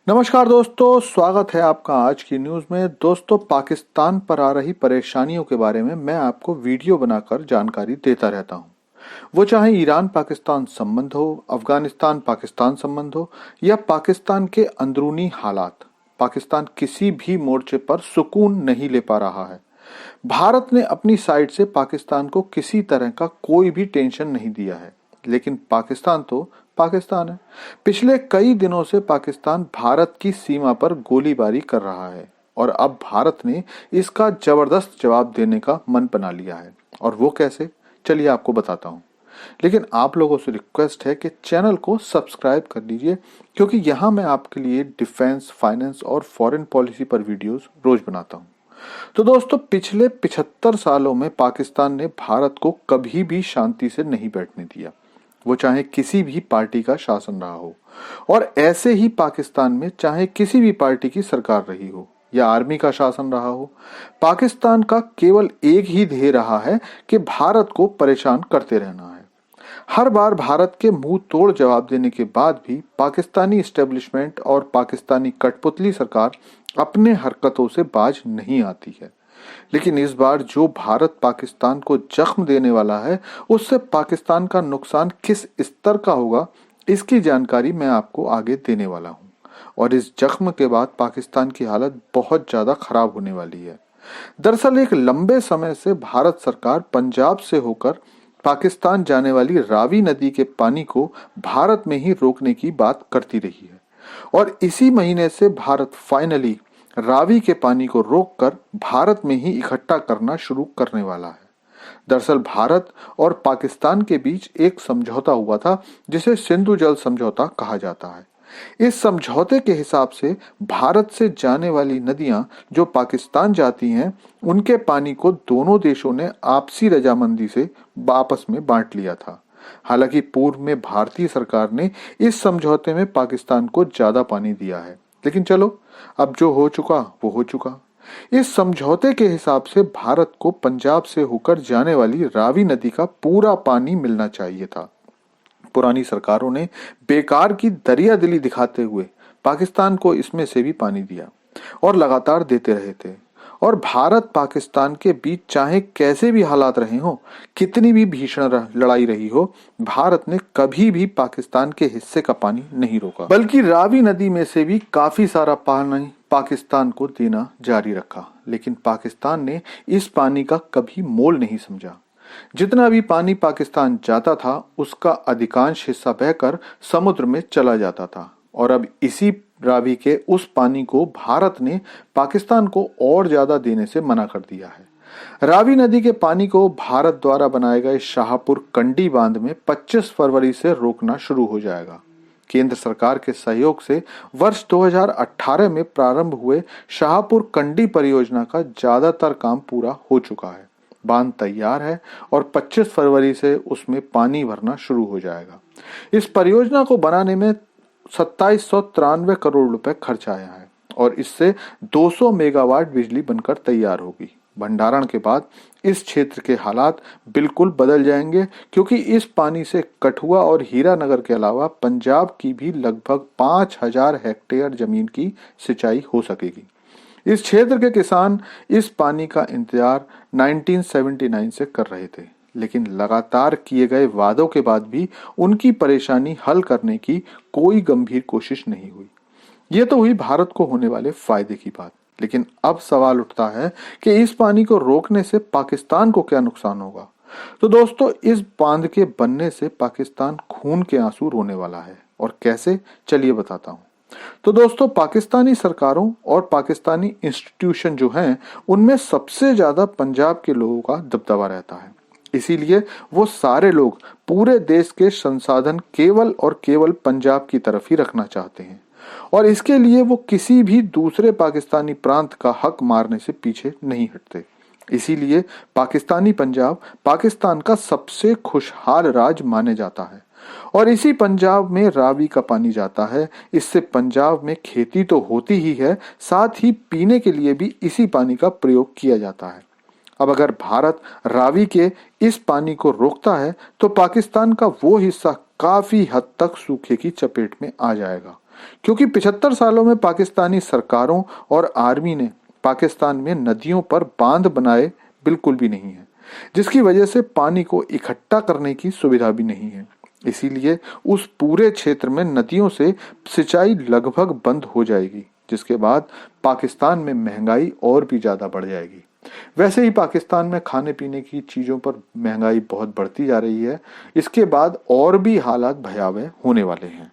नमस्कार दोस्तों, स्वागत है आपका आज की न्यूज़ में। दोस्तों, पाकिस्तान पर आ रही परेशानियों के बारे में मैं आपको वीडियो बनाकर जानकारी देता रहता हूं। वो चाहे ईरान पाकिस्तान संबंध हो, अफगानिस्तान पाकिस्तान संबंध हो या पाकिस्तान के अंदरूनी हालात, पाकिस्तान किसी भी मोर्चे पर सुकून नहीं ले पा रहा है। भारत ने अपनी साइड से पाकिस्तान को किसी तरह का कोई भी टेंशन नहीं दिया है, लेकिन पाकिस्तान तो पाकिस्तान है। पिछले कई दिनों से पाकिस्तान भारत की सीमा पर गोलीबारी कर रहा है और अब भारत ने इसका जबरदस्त जवाब देने का मन बना लिया है। और वो कैसे, चलिए आपको बताता हूँ। लेकिन आप लोगों से रिक्वेस्ट है कि चैनल को सब्सक्राइब कर लीजिए, क्योंकि यहाँ मैं आपके लिए डिफेंस, फाइनेंस और फॉरेन पॉलिसी पर वीडियोस रोज बनाता हूँ। तो दोस्तों, पिछले 75 सालों में पाकिस्तान ने भारत को कभी भी शांति से नहीं बैठने दिया, वो चाहे किसी भी पार्टी का शासन रहा हो। और ऐसे ही पाकिस्तान में चाहे किसी भी पार्टी की सरकार रही हो या आर्मी का शासन रहा हो, पाकिस्तान का केवल एक ही ध्येय रहा है कि भारत को परेशान करते रहना है। हर बार भारत के मुंह तोड़ जवाब देने के बाद भी पाकिस्तानी इस्टेब्लिशमेंट और पाकिस्तानी कठपुतली सरकार अपने हरकतों से बाज नहीं आती है। लेकिन इस बार जो भारत पाकिस्तान को जख्म देने वाला है, उससे पाकिस्तान का नुकसान किस स्तर का होगा, इसकी जानकारी मैं आपको आगे देने वाला हूं। और इस जख्म के बाद पाकिस्तान की हालत बहुत ज्यादा खराब होने वाली है। दरअसल एक लंबे समय से भारत सरकार पंजाब से होकर पाकिस्तान जाने वाली रावी नदी के पानी को भारत में ही रोकने की बात करती रही है। और इसी महीने से भारत फाइनली रावी के पानी को रोककर भारत में ही इकट्ठा करना शुरू करने वाला है। दरअसल भारत और पाकिस्तान के बीच एक समझौता हुआ था, जिसे सिंधु जल समझौता कहा जाता है। इस समझौते के हिसाब से भारत से जाने वाली नदियां जो पाकिस्तान जाती हैं, उनके पानी को दोनों देशों ने आपसी रजामंदी से आपस में बांट लिया था। हालांकि पूर्व में भारतीय सरकार ने इस समझौते में पाकिस्तान को ज्यादा पानी दिया है, लेकिन चलो, अब जो हो चुका वो हो चुका। इस समझौते के हिसाब से भारत को पंजाब से होकर जाने वाली रावी नदी का पूरा पानी मिलना चाहिए था। पुरानी सरकारों ने बेकार की दरियादिली दिखाते हुए पाकिस्तान को इसमें से भी पानी दिया और लगातार देते रहे थे। और भारत पाकिस्तान के बीच चाहे कैसे भी हालात रहे हो, कितनी भी भीषण लड़ाई रही हो, भारत ने कभी भी पाकिस्तान के हिस्से का पानी नहीं रोका, बल्कि रावी नदी में से भी काफी सारा पानी पाकिस्तान को देना जारी रखा। लेकिन पाकिस्तान ने इस पानी का कभी मोल नहीं समझा। जितना भी पानी पाकिस्तान जाता था, उसका अधिकांश हिस्सा बहकर समुद्र में चला जाता था। और अब इसी रावी के उस पानी को भारत ने पाकिस्तान को और ज्यादा देने से मना कर दिया है। रावी नदी के पानी को भारत द्वारा बनाए गए शाहपुर कंडी बांध में 25 फरवरी से रोकना शुरू हो जाएगा। केंद्र सरकार के सहयोग से वर्ष 2018 में प्रारंभ हुए शाहपुर कंडी परियोजना का ज्यादातर काम पूरा हो चुका है। बांध तैयार है और 25 फरवरी से उसमें पानी भरना शुरू हो जाएगा। इस परियोजना को बनाने में 2793 करोड़ रुपए खर्च आया है और इससे 200 मेगावाट बिजली बनकर तैयार होगी। भंडारण के बाद इस क्षेत्र के हालात बिल्कुल बदल जाएंगे, क्योंकि इस पानी से कठुआ और हीरानगर के अलावा पंजाब की भी लगभग 5000 हेक्टेयर जमीन की सिंचाई हो सकेगी। इस क्षेत्र के किसान इस पानी का इंतजार 1979 से कर रहे थे, लेकिन लगातार किए गए वादों के बाद भी उनकी परेशानी हल करने की कोई गंभीर कोशिश नहीं हुई। ये तो हुई भारत को होने वाले फायदे की बात, लेकिन अब सवाल उठता है कि इस पानी को रोकने से पाकिस्तान को क्या नुकसान होगा। तो दोस्तों, इस बांध के बनने से पाकिस्तान खून के आंसू रोने वाला है। और कैसे, चलिए बताता हूँ। तो दोस्तों, पाकिस्तानी सरकारों और पाकिस्तानी इंस्टीट्यूशन जो हैं, उनमें सबसे ज्यादा पंजाब के लोगों का दबदबा रहता है। इसीलिए वो सारे लोग पूरे देश के संसाधन केवल और केवल पंजाब की तरफ ही रखना चाहते हैं। और इसके लिए वो किसी भी दूसरे पाकिस्तानी प्रांत का हक मारने से पीछे नहीं हटते। इसीलिए पाकिस्तानी पंजाब पाकिस्तान का सबसे खुशहाल राज्य माने जाता है। और इसी पंजाब में रावी का पानी जाता है। इससे पंजाब में खेती तो होती ही है, साथ ही पीने के लिए भी इसी पानी का प्रयोग किया जाता है। अब अगर भारत रावी के इस पानी को रोकता है, तो पाकिस्तान का वो हिस्सा काफी हद तक सूखे की चपेट में आ जाएगा, क्योंकि 75 सालों में पाकिस्तानी सरकारों और आर्मी ने पाकिस्तान में नदियों पर बांध बनाए बिल्कुल भी नहीं है, जिसकी वजह से पानी को इकट्ठा करने की सुविधा भी नहीं है। इसीलिए उस पूरे क्षेत्र में नदियों से सिंचाई लगभग बंद हो जाएगी, जिसके बाद पाकिस्तान में महंगाई और भी ज्यादा बढ़ जाएगी। वैसे ही पाकिस्तान में खाने पीने की चीजों पर महंगाई बहुत बढ़ती जा रही है। इसके बाद और भी हालात भयावह होने वाले हैं।